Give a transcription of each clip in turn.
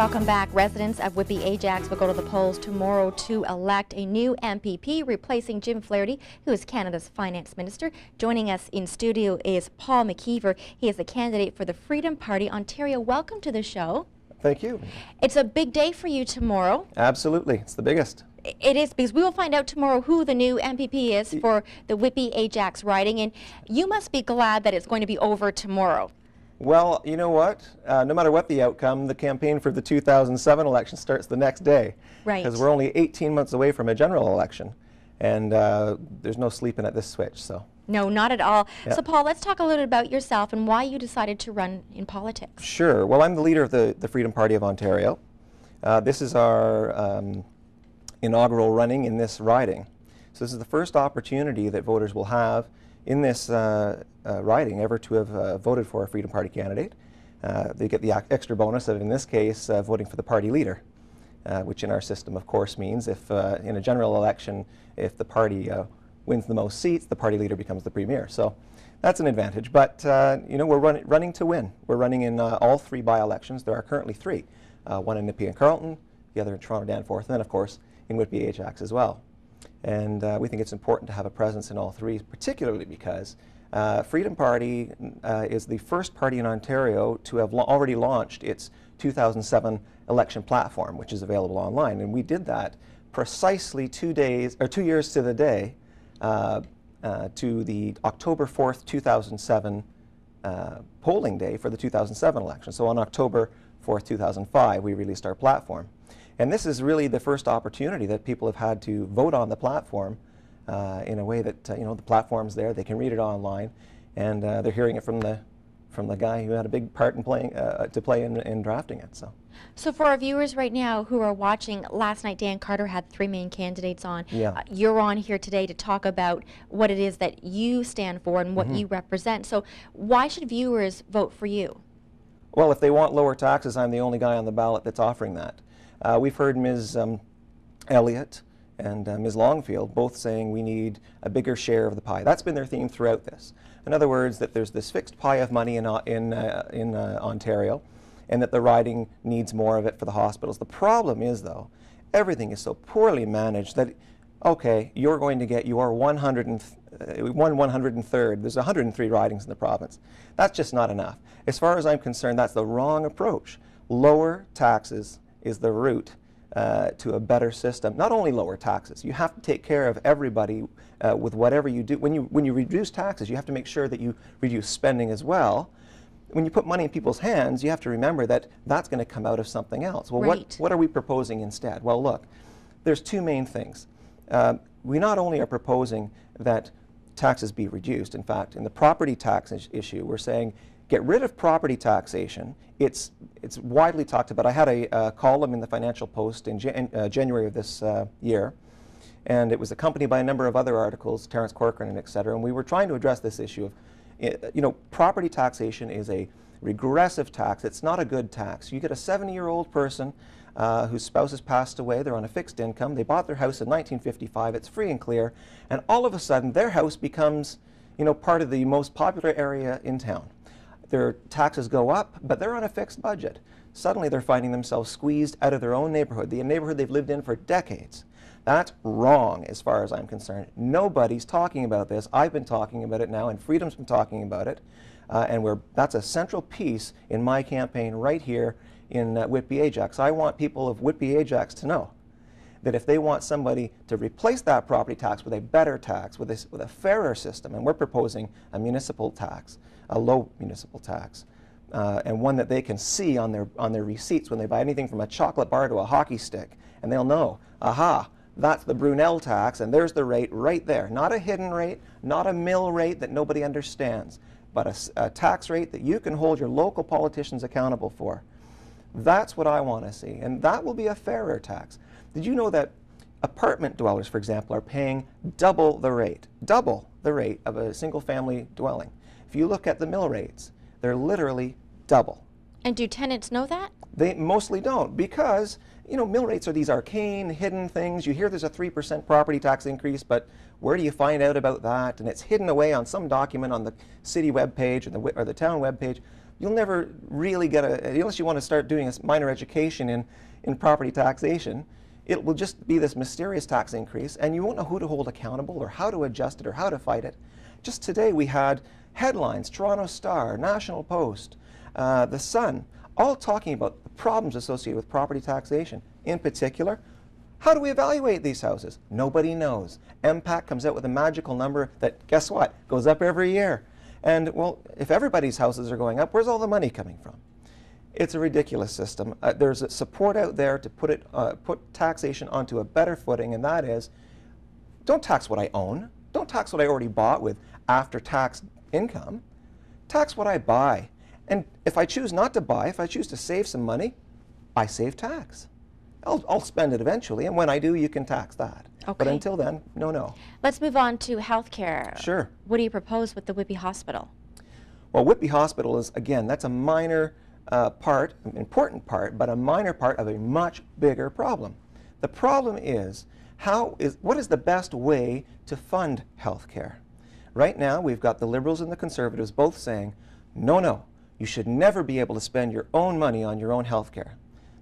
Welcome back. Residents of Whitby Ajax will go to the polls tomorrow to elect a new MPP, replacing Jim Flaherty, who is Canada's finance minister. Joining us in studio is Paul McKeever. He is the candidate for the Freedom Party Ontario. Welcome to the show. Thank you. It's a big day for you tomorrow. Absolutely. It's the biggest. It is, because we will find out tomorrow who the new MPP is for the Whitby Ajax riding, and you must be glad that it's going to be over tomorrow. Well, you know what? No matter what the outcome, the campaign for the 2007 election starts the next day. Right. Because we're only 18 months away from a general election, and there's no sleeping at this switch. So. No, not at all. Yeah. So, Paul, let's talk a little bit about yourself and why you decided to run in politics. Sure. Well, I'm the leader of the Freedom Party of Ontario. This is our inaugural running in this riding. So this is the first opportunity that voters will have in this riding ever to have voted for a Freedom Party candidate. They get the extra bonus of, in this case, voting for the party leader, which in our system, of course, means if in a general election, if the party wins the most seats, the party leader becomes the premier. So that's an advantage. But you know, we're running to win. We're running in all three by-elections. There are currently three, one in Nepean Carleton, the other in Toronto Danforth, and then, of course, in Whitby Ajax as well. And we think it's important to have a presence in all three, particularly because Freedom Party is the first party in Ontario to have already launched its 2007 election platform, which is available online. And we did that precisely 2 years to the day to the October 4th, 2007 polling day for the 2007 election. So on October 4th, 2005, we released our platform. And this is really the first opportunity that people have had to vote on the platform in a way that, you know, the platform's there, they can read it online, and they're hearing it from the guy who had a big part in play in drafting it. So for our viewers right now who are watching, last night Dan Carter had three main candidates on. Yeah. You're on here today to talk about what it is that you stand for and what you represent. So why should viewers vote for you? Well, if they want lower taxes, I'm the only guy on the ballot that's offering that. We've heard Ms. Elliott and Ms. Longfield both saying we need a bigger share of the pie. That's been their theme throughout this. In other words, that there's this fixed pie of money in Ontario, and that the riding needs more of it for the hospitals. The problem is, though, everything is so poorly managed that, okay, you're going to get your 103rd. There's 103 ridings in the province. That's just not enough. As far as I'm concerned, that's the wrong approach. Lower taxes is the route to a better system. Not only lower taxes, you have to take care of everybody with whatever you do. When you reduce taxes, you have to make sure that you reduce spending as well. When you put money in people's hands, you have to remember that that's going to come out of something else. Well, right. What are we proposing instead? Well, look, there's two main things. We not only are proposing that taxes be reduced. In fact, in the property tax issue, we're saying get rid of property taxation. It's widely talked about. I had a column in the Financial Post in January of this year, and it was accompanied by a number of other articles, Terence Corcoran and et cetera, and we were trying to address this issue of, you know, property taxation is a regressive tax. It's not a good tax. You get a 70-year-old person whose spouse has passed away, they're on a fixed income, they bought their house in 1955, it's free and clear, and all of a sudden their house becomes, you know, part of the most popular area in town. Their taxes go up, but they're on a fixed budget. Suddenly they're finding themselves squeezed out of their own neighborhood, the neighborhood they've lived in for decades. That's wrong as far as I'm concerned. Nobody's talking about this. I've been talking about it now, and Freedom's been talking about it, and that's a central piece in my campaign right here in Whitby Ajax. I want people of Whitby Ajax to know that if they want somebody to replace that property tax with a better tax, with a fairer system, and we're proposing a municipal tax, a low municipal tax, and one that they can see on their receipts when they buy anything from a chocolate bar to a hockey stick, and they'll know, aha, that's the Brunel tax, and there's the rate right there. Not a hidden rate, not a mill rate that nobody understands, but a tax rate that you can hold your local politicians accountable for. That's what I want to see, and that will be a fairer tax. Did you know that apartment dwellers, for example, are paying double the rate of a single-family dwelling? If you look at the mill rates, they're literally double. And do tenants know that? They mostly don't, because, you know, mill rates are these arcane, hidden things. You hear there's a 3% property tax increase, but where do you find out about that? And it's hidden away on some document on the city webpage or the town webpage. you'll never really get unless you want to start doing a minor education in property taxation, it will just be this mysterious tax increase, and you won't know who to hold accountable or how to adjust it or how to fight it. Just today we had headlines, Toronto Star, National Post, The Sun, all talking about the problems associated with property taxation. In particular, how do we evaluate these houses? Nobody knows. MPAC comes out with a magical number that, guess what, goes up every year. And, well, if everybody's houses are going up, where's all the money coming from? It's a ridiculous system. There's a support out there to put taxation onto a better footing, and that is, don't tax what I own. Don't tax what I already bought with after-tax income. Tax what I buy. And if I choose not to buy, if I choose to save some money, I save tax. I'll spend it eventually, and when I do, you can tax that. Okay. But until then, no. Let's move on to healthcare. Sure. What do you propose with the Whitby Hospital? Well, Whitby Hospital is, again, that's a minor part, an important part, but a minor part of a much bigger problem. The problem is, what is the best way to fund healthcare? Right now, we've got the Liberals and the Conservatives both saying, no, you should never be able to spend your own money on your own healthcare.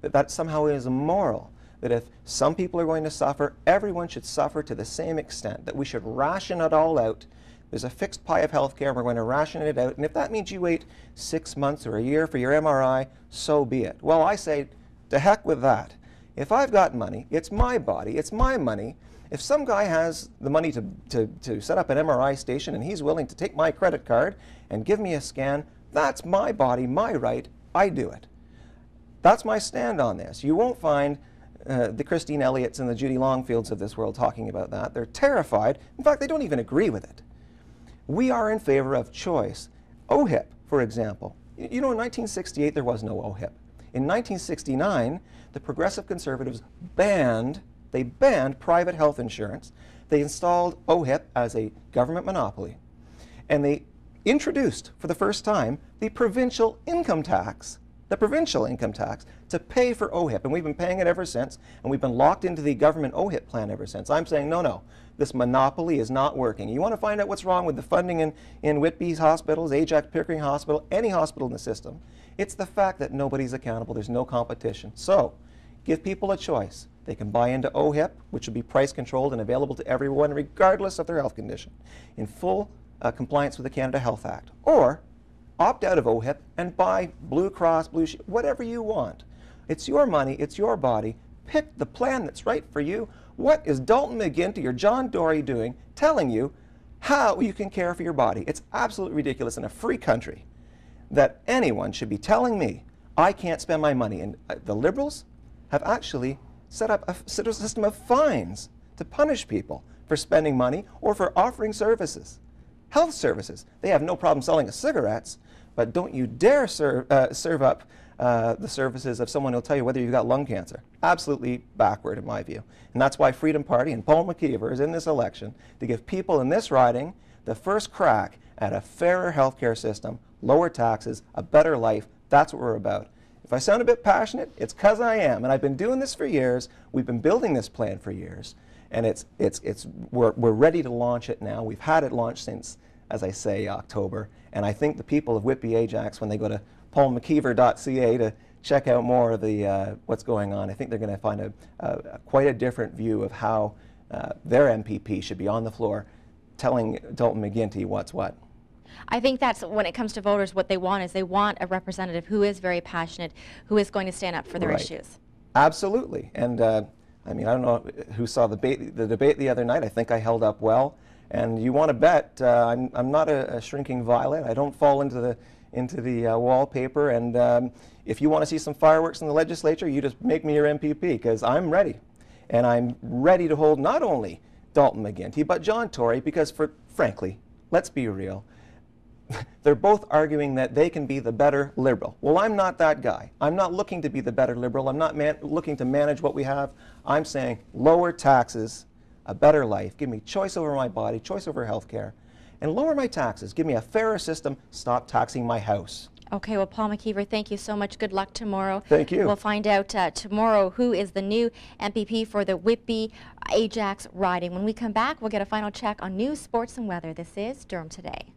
That somehow is immoral, that if some people are going to suffer, everyone should suffer to the same extent, that we should ration it all out. There's a fixed pie of healthcare, and we're going to ration it out, and if that means you wait 6 months or a year for your MRI, so be it. Well, I say, to heck with that. If I've got money, it's my body, it's my money. If some guy has the money to set up an MRI station and he's willing to take my credit card and give me a scan, that's my body, my right, I do it. That's my stand on this. You won't find the Christine Elliots and the Judy Longfields of this world talking about that. They're terrified. In fact, they don't even agree with it. We are in favor of choice. OHIP, for example. You know, in 1968, there was no OHIP. In 1969, the Progressive Conservatives banned private health insurance. They installed OHIP as a government monopoly. And they introduced, for the first time, the provincial income tax to pay for OHIP, and we've been paying it ever since, and we've been locked into the government OHIP plan ever since. I'm saying, no, this monopoly is not working. You want to find out what's wrong with the funding in Whitby's hospitals, Ajax, Pickering Hospital, any hospital in the system, it's the fact that nobody's accountable, there's no competition. So, give people a choice. They can buy into OHIP, which will be price controlled and available to everyone regardless of their health condition, in full compliance with the Canada Health Act. Or, opt out of OHIP and buy Blue Cross, Blue Shield, whatever you want. It's your money, it's your body. Pick the plan that's right for you. What is Dalton McGuinty or John Dory doing telling you how you can care for your body? It's absolutely ridiculous in a free country that anyone should be telling me I can't spend my money. And the Liberals have actually set up a system of fines to punish people for spending money or for offering services. Health services. They have no problem selling us cigarettes, but don't you dare serve up the services of someone who'll tell you whether you've got lung cancer. Absolutely backward, in my view. And that's why Freedom Party and Paul McKeever is in this election to give people in this riding the first crack at a fairer healthcare system, lower taxes, a better life. That's what we're about. If I sound a bit passionate, it's because I am. And I've been doing this for years. We've been building this plan for years. And we're ready to launch it now. We've had it launched since, as I say, October. And I think the people of Whitby Ajax, when they go to paulmckeever.ca to check out more of the what's going on, I think they're going to find quite a different view of how their MPP should be on the floor telling Dalton McGuinty what's what. I think that's, when it comes to voters, what they want is they want a representative who is very passionate, who is going to stand up for their issues. Absolutely. And I mean, I don't know who saw the debate the other night. I think I held up well. And you want to bet I'm not a shrinking violet. I don't fall into the wallpaper. And if you want to see some fireworks in the legislature, you just make me your MPP, because I'm ready. And I'm ready to hold not only Dalton McGuinty, but John Tory, because frankly, let's be real, they're both arguing that they can be the better Liberal. Well, I'm not that guy. I'm not looking to be the better Liberal. I'm not looking to manage what we have. I'm saying lower taxes, a better life. Give me choice over my body, choice over health care, and lower my taxes. Give me a fairer system. Stop taxing my house. Okay, well, Paul McKeever, thank you so much. Good luck tomorrow. Thank you. We'll find out tomorrow who is the new MPP for the Whitby Ajax riding. When we come back, we'll get a final check on news, sports, and weather. This is Durham Today.